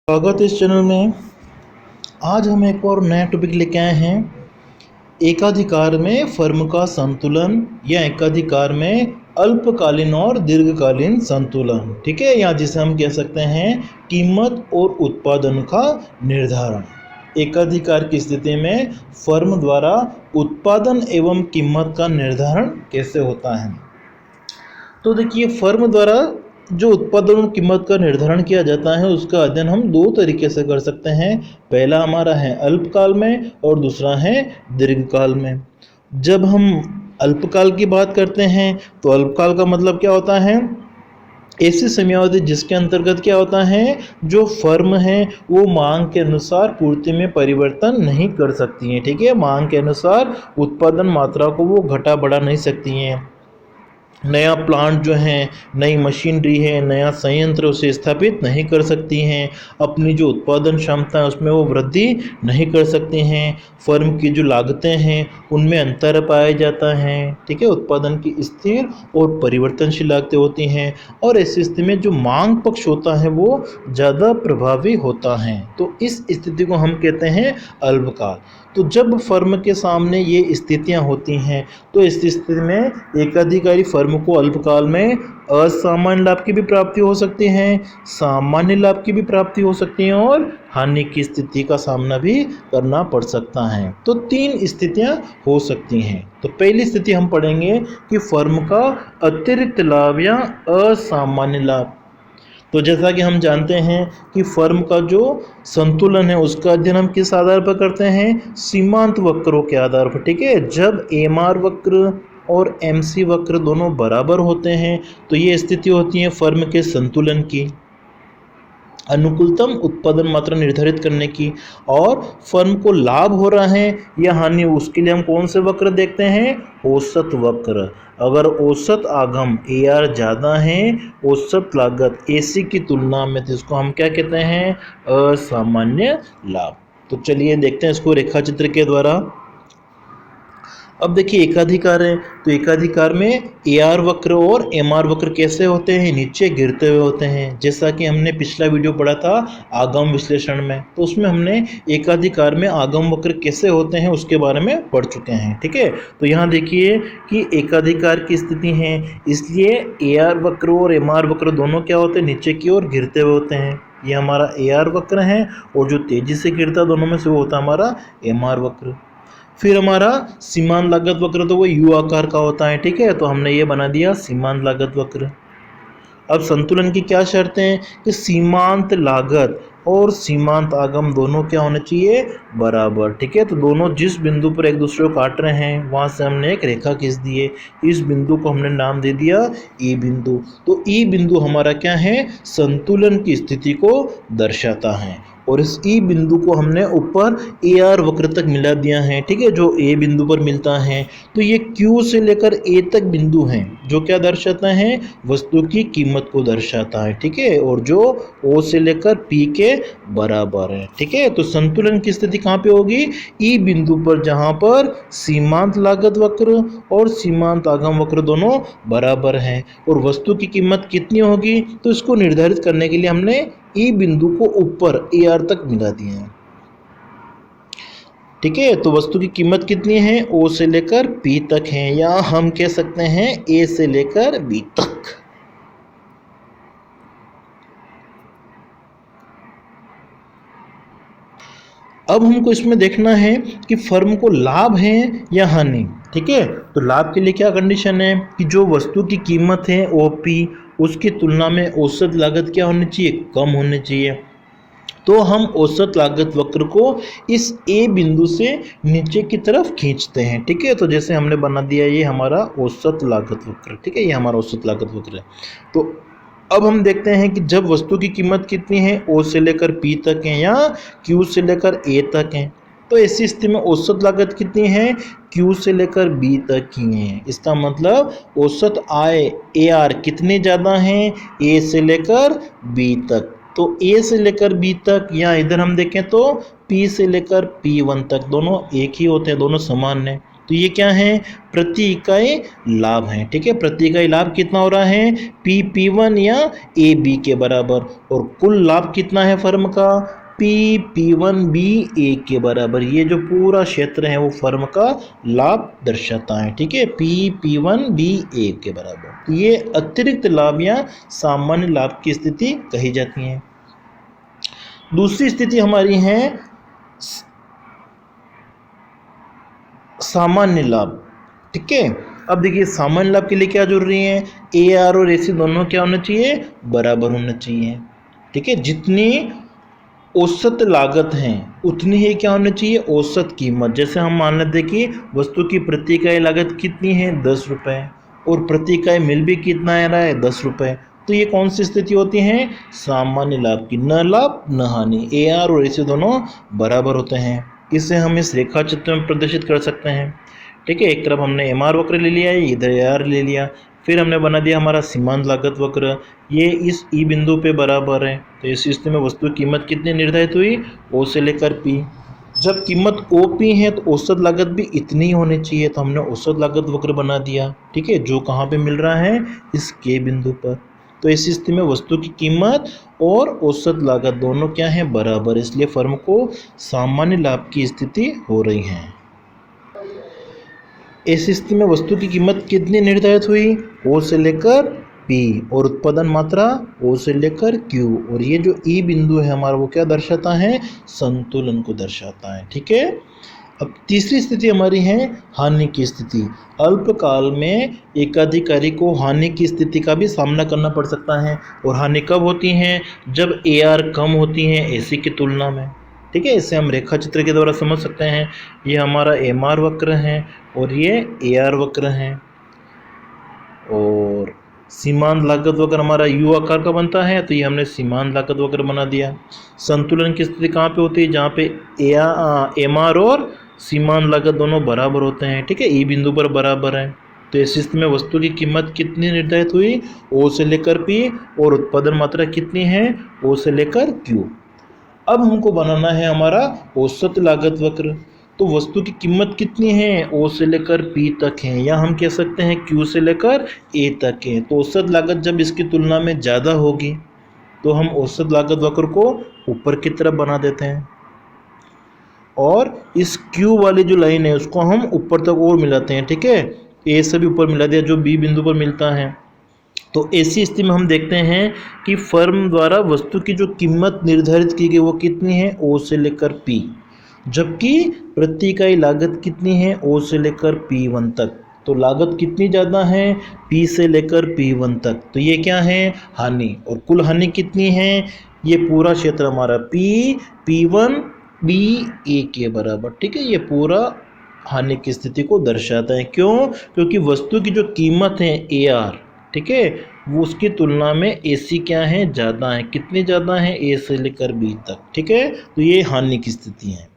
स्वागत है इस चैनल में। आज हम एक और नया टॉपिक लेके आए हैं। एकाधिकार में फर्म का संतुलन या एकाधिकार में अल्पकालीन और दीर्घकालीन संतुलन, ठीक है, या जिसे हम कह सकते हैं कीमत और उत्पादन का निर्धारण। एकाधिकार की स्थिति में फर्म द्वारा उत्पादन एवं कीमत का निर्धारण कैसे होता है। तो देखिए, फर्म द्वारा जो उत्पादन और कीमत का निर्धारण किया जाता है उसका अध्ययन हम दो तरीके से कर सकते हैं। पहला हमारा है अल्पकाल में और दूसरा है दीर्घकाल में। जब हम अल्पकाल की बात करते हैं तो अल्पकाल का मतलब क्या होता है, ऐसी समयावधि जिसके अंतर्गत क्या होता है, जो फर्म है वो मांग के अनुसार पूर्ति में परिवर्तन नहीं कर सकती हैं, ठीक है। मांग के अनुसार उत्पादन मात्रा को वो घटा बढ़ा नहीं सकती हैं। नया प्लांट जो है, नई मशीनरी है, नया संयंत्र उसे स्थापित नहीं कर सकती हैं। अपनी जो उत्पादन क्षमता है उसमें वो वृद्धि नहीं कर सकती हैं। फर्म की जो लागतें हैं उनमें अंतर पाया जाता है, ठीक है। उत्पादन की स्थिर और परिवर्तनशील लागतें होती हैं और ऐसी स्थिति में जो मांग पक्ष होता है वो ज़्यादा प्रभावी होता है। तो इस स्थिति को हम कहते हैं अल्पकाल। तो जब फर्म के सामने ये स्थितियां होती हैं तो इस स्थिति में एकाधिकारी फर्म को अल्पकाल में असामान्य लाभ की भी प्राप्ति हो सकती है, सामान्य लाभ की भी प्राप्ति हो सकती है और हानि की स्थिति का सामना भी करना पड़ सकता है। तो तीन स्थितियां हो सकती हैं। तो पहली स्थिति हम पढ़ेंगे कि फर्म का अतिरिक्त लाभ या असामान्य लाभ। तो जैसा कि हम जानते हैं कि फर्म का जो संतुलन है उसका अध्ययन हम किस आधार पर करते हैं, सीमांत वक्रों के आधार पर, ठीक है। जब एमआर वक्र और एमसी वक्र दोनों बराबर होते हैं तो ये स्थिति होती है फर्म के संतुलन की, अनुकूलतम उत्पादन मात्रा निर्धारित करने की। और फर्म को लाभ हो रहा है या हानि, उसके लिए हम कौन से वक्र देखते हैं, औसत वक्र। अगर औसत आगम AR ज़्यादा है औसत लागत AC की तुलना में तो इसको हम क्या कहते हैं, असामान्य लाभ। तो चलिए देखते हैं इसको रेखा चित्र के द्वारा। अब देखिए एकाधिकार है तो एकाधिकार में AR वक्र और MR वक्र कैसे होते हैं, नीचे गिरते हुए होते हैं। जैसा कि हमने पिछला वीडियो पढ़ा था आगम विश्लेषण में, तो उसमें हमने एकाधिकार में आगम वक्र कैसे होते हैं उसके बारे में पढ़ चुके हैं, ठीक है। तो यहाँ देखिए कि एकाधिकार की स्थिति है, इसलिए AR वक्र और MR वक्र दोनों क्या होते हैं, नीचे की ओर गिरते हुए होते हैं। ये हमारा AR वक्र है और जो तेजी से गिरता दोनों में से वो होता है हमारा MR वक्र। फिर हमारा सीमांत लागत वक्र तो वो U आकार का होता है, ठीक है। तो हमने ये बना दिया सीमांत लागत वक्र। अब संतुलन की क्या शर्तें हैं कि सीमांत लागत और सीमांत आगम दोनों क्या होने चाहिए, बराबर, ठीक है। तो दोनों जिस बिंदु पर एक दूसरे को काट रहे हैं वहां से हमने एक रेखा खींच दी है। इस बिंदु को हमने नाम दे दिया E बिंदु। तो E बिंदु हमारा क्या है, संतुलन की स्थिति को दर्शाता है और इस E बिंदु को हमने ऊपर AR वक्र तक मिला दिया है, ठीक है, जो A बिंदु पर मिलता है। तो ये Q से लेकर A तक बिंदु हैं जो क्या दर्शाता है, वस्तु की कीमत को दर्शाता है, ठीक है, और जो O से लेकर P के बराबर है, ठीक है। तो संतुलन की स्थिति कहाँ पे होगी, E बिंदु पर, जहाँ पर सीमांत लागत वक्र और सीमांत आगम वक्र दोनों बराबर हैं और वस्तु की कीमत कितनी होगी, तो इसको निर्धारित करने के लिए हमने E बिंदु को ऊपर AR तक मिला दिए हैं, ठीक है। तो वस्तु की कीमत कितनी है, O से लेकर P तक है, या हम कह सकते हैं A से लेकर B तक। अब हमको इसमें देखना है कि फर्म को लाभ है या हानि, ठीक है। तो लाभ के लिए क्या कंडीशन है कि जो वस्तु की कीमत है OP, उसकी तुलना में औसत लागत क्या होनी चाहिए, कम होनी चाहिए। तो हम औसत लागत वक्र को इस A बिंदु से नीचे की तरफ खींचते हैं, ठीक है। तो जैसे हमने बना दिया ये हमारा औसत लागत वक्र, ठीक है, ये हमारा औसत लागत वक्र है। तो अब हम देखते हैं कि जब वस्तु की कीमत कितनी है, O से लेकर P तक है या Q से लेकर A तक है, तो ऐसी स्थिति में औसत लागत कितनी है, Q से लेकर B तक की है। इसका मतलब औसत आय AR कितने ज़्यादा हैं, A से लेकर B तक। तो A से लेकर B तक, या इधर हम देखें तो P से लेकर P1 तक, दोनों एक ही होते हैं, दोनों समान हैं। तो ये क्या है, प्रति इकाई लाभ है। ठीक है, प्रति इकाई लाभ कितना हो रहा है, P1 या AB के बराबर, और कुल लाभ कितना है फर्म का, P1BA के बराबर। ये जो पूरा क्षेत्र है वो फर्म का लाभ दर्शाता है। ठीक है, P1BA के बराबर। ये अतिरिक्त लाभ या सामान्य लाभ की स्थिति कही जाती है। दूसरी स्थिति हमारी है सामान्य लाभ। ठीक है, अब देखिए सामान्य लाभ के लिए क्या जरूरी है, AR और AC दोनों क्या होना चाहिए, बराबर होना चाहिए। ठीक है, जितनी औसत लागत है उतनी ही क्या होना चाहिए, औसत कीमत। जैसे हम मान लेते हैं कि वस्तु की प्रति इकाई लागत कितनी है, 10 रुपये, और प्रति इकाई मिल भी कितना आ रहा है, 10 रुपये। तो ये कौन सी स्थिति होती है, सामान्य लाभ की, न लाभ न हानि। AR और AC दोनों बराबर होते हैं। इसे हम इस रेखा चित्र में प्रदर्शित कर सकते हैं। ठीक है, एक तरफ हमने MR वक्र ले लिया है, इधर AR ले लिया, फिर हमने बना दिया हमारा सीमांत लागत वक्र, ये इस E बिंदु पे बराबर है। तो इस स्थिति में वस्तु की कीमत कितनी निर्धारित हुई, O से लेकर P। जब कीमत OP है तो औसत लागत भी इतनी ही होनी चाहिए, तो हमने औसत लागत वक्र बना दिया। ठीक है, जो कहाँ पे मिल रहा है, इस K बिंदु पर। तो इस स्थिति में वस्तु की कीमत और औसत लागत दोनों क्या है, बराबर, इसलिए फर्म को सामान्य लाभ की स्थिति हो रही है। इस स्थिति में वस्तु की कीमत कितनी निर्धारित हुई, O से लेकर P, और उत्पादन मात्रा O से लेकर Q, और ये जो E बिंदु है हमारा वो क्या दर्शाता है, संतुलन को दर्शाता है। ठीक है, अब तीसरी स्थिति हमारी है हानि की स्थिति। अल्पकाल में एकाधिकारी को हानि की स्थिति का भी सामना करना पड़ सकता है, और हानि कब होती है, जब AR कम होती है AC की तुलना में। ठीक है, इसे हम रेखा चित्र के द्वारा समझ सकते हैं। ये हमारा MR वक्र है और ये AR वक्र है, और सीमांत लागत वक्र हमारा U आकार का बनता है, तो ये हमने सीमांत लागत वक्र बना दिया। संतुलन की स्थिति कहाँ पे होती है, जहाँ पे MR और सीमांत लागत दोनों बराबर होते हैं। ठीक है, E बिंदु पर बराबर है। तो इस स्थिति में वस्तु की कीमत कितनी निर्धारित हुई, O से लेकर P, और उत्पादन मात्रा कितनी है, O से लेकर Q। अब हमको बनाना है हमारा औसत लागत वक्र। तो वस्तु की कीमत कितनी है, O से लेकर P तक है, या हम कह सकते हैं Q से लेकर A तक है। तो औसत लागत जब इसकी तुलना में ज़्यादा होगी तो हम औसत लागत वक्र को ऊपर की तरफ बना देते हैं, और इस Q वाली जो लाइन है उसको हम ऊपर तक और मिलाते हैं। ठीक है, A से भी ऊपर मिला दिया जो B बिंदु पर मिलता है। तो ऐसी स्थिति में हम देखते हैं कि फर्म द्वारा वस्तु की जो कीमत निर्धारित की गई वो कितनी है, O से लेकर P, जबकि प्रति इकाई लागत कितनी है, O से लेकर P1 तक। तो लागत कितनी ज़्यादा है, P से लेकर P1 तक। तो ये क्या है, हानि, और कुल हानि कितनी है, ये पूरा क्षेत्र हमारा P1BA के बराबर। ठीक है, ये पूरा हानि की स्थिति को दर्शाता है। क्यों, क्योंकि वस्तु की जो कीमत है AR, ठीक है, वो उसकी तुलना में AC क्या है, ज़्यादा है। कितनी ज़्यादा है, A से लेकर B तक। ठीक है, तो ये हानि की स्थिति है।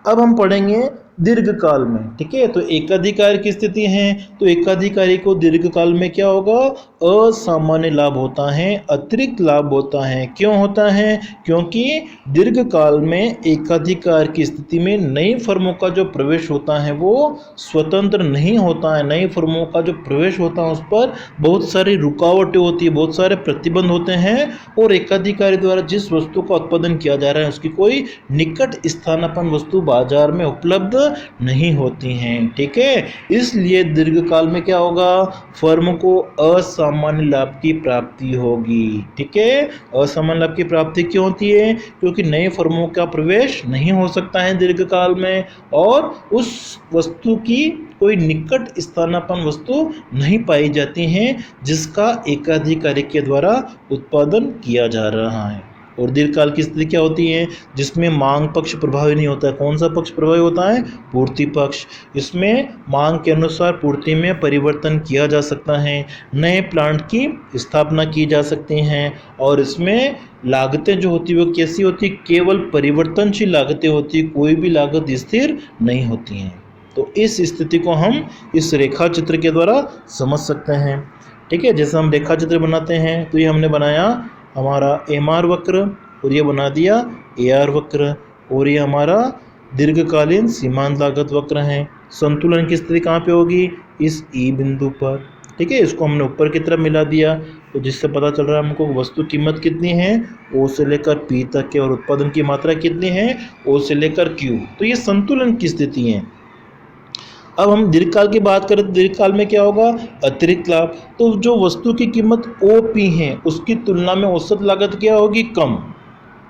अब हम पढ़ेंगे दीर्घकाल में। ठीक है, तो एकाधिकार की स्थिति है, तो एकाधिकारी को दीर्घकाल में क्या होगा, असामान्य लाभ होता है, अतिरिक्त लाभ होता है। क्यों होता है, क्योंकि दीर्घकाल में एकाधिकार की स्थिति में नई फर्मों का जो प्रवेश होता है वो स्वतंत्र नहीं होता है। नई फर्मों का जो प्रवेश होता है उस पर बहुत सारी रुकावटें होती है, बहुत सारे प्रतिबंध होते हैं, और एकाधिकारी द्वारा जिस वस्तु का उत्पादन किया जा रहा है उसकी कोई निकट स्थानापन्न वस्तु बाजार में उपलब्ध नहीं होती हैं। ठीक है, इसलिए दीर्घकाल में क्या होगा, फर्म को असामान्य लाभ की प्राप्ति होगी। ठीक है, असामान्य लाभ की प्राप्ति क्यों होती है, क्योंकि नए फर्मों का प्रवेश नहीं हो सकता है दीर्घकाल में, और उस वस्तु की कोई निकट स्थानापन्न वस्तु नहीं पाई जाती है जिसका एकाधिकारी के द्वारा उत्पादन किया जा रहा है। और दीर्घकाल की स्थिति क्या होती है, जिसमें मांग पक्ष प्रभावी नहीं होता है। कौन सा पक्ष प्रभावी होता है, पूर्ति पक्ष। इसमें मांग के अनुसार पूर्ति में परिवर्तन किया जा सकता है, नए प्लांट की स्थापना की जा सकती हैं, और इसमें लागतें जो होती है वो कैसी होती है, केवल परिवर्तनशील लागतें होती है, कोई भी लागत स्थिर नहीं होती हैं। तो इस स्थिति को हम इस रेखा चित्र के द्वारा समझ सकते हैं। ठीक है, जैसे हम रेखा चित्र बनाते हैं, तो ये हमने बनाया हमारा MR वक्र, और ये बना दिया AR वक्र, और ये हमारा दीर्घकालीन सीमांत लागत वक्र है। संतुलन की स्थिति कहाँ पे होगी, इस ई बिंदु पर। ठीक है, इसको हमने ऊपर की तरफ मिला दिया, तो जिससे पता चल रहा है हमको वस्तु कीमत कितनी है, ओ से लेकर पी तक के, और उत्पादन की मात्रा कितनी है, ओ से लेकर क्यू। तो ये संतुलन की स्थिति है। अब हम दीर्घकाल की बात करें तो दीर्घकाल में क्या होगा, अतिरिक्त लाभ। तो जो वस्तु की कीमत ओ पी है उसकी तुलना में औसत लागत क्या होगी, कम।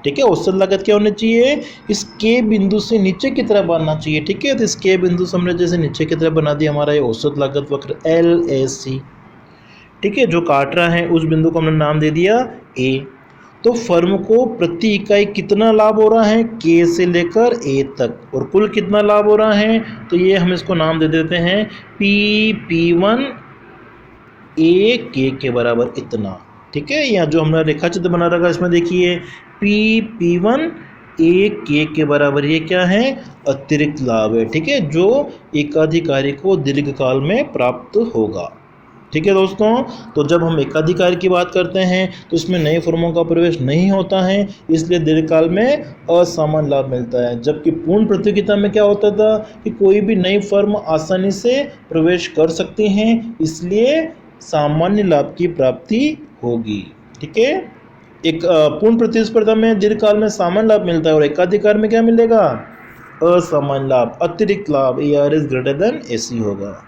ठीक है, औसत लागत क्या होनी चाहिए, इस के बिंदु से नीचे की तरफ बनना चाहिए। ठीक है, तो इस के बिंदु से हमने जैसे नीचे की तरफ बना दिया, हमारा ये औसत लागत वक्र एल ए सी। ठीक है, जो काट रहा है उस बिंदु को हमने नाम दे दिया ए। तो फर्म को प्रति इकाई कितना लाभ हो रहा है, के से लेकर ए तक, और कुल कितना लाभ हो रहा है, तो ये हम इसको नाम दे देते हैं P1 ए के बराबर इतना। ठीक है, यहाँ जो हमने रेखा चित्र बना रखा है इसमें देखिए P1 ए के बराबर, ये क्या है, अतिरिक्त लाभ है। ठीक है, जो एकाधिकारी को दीर्घकाल में प्राप्त होगा। ठीक है दोस्तों, तो जब हम एकाधिकार की बात करते हैं तो इसमें नई फर्मों का प्रवेश नहीं होता है, इसलिए दीर्घकाल में असामान्य लाभ मिलता है। जबकि पूर्ण प्रतियोगिता में क्या होता था कि कोई भी नई फर्म आसानी से प्रवेश कर सकती हैं, इसलिए सामान्य लाभ की प्राप्ति होगी। ठीक है, एक पूर्ण प्रतिस्पर्धा में दीर्घकाल में सामान्य लाभ मिलता है और एकाधिकार में क्या मिलेगा, असामान्य लाभ, अतिरिक्त लाभ, AR is greater than AC होगा।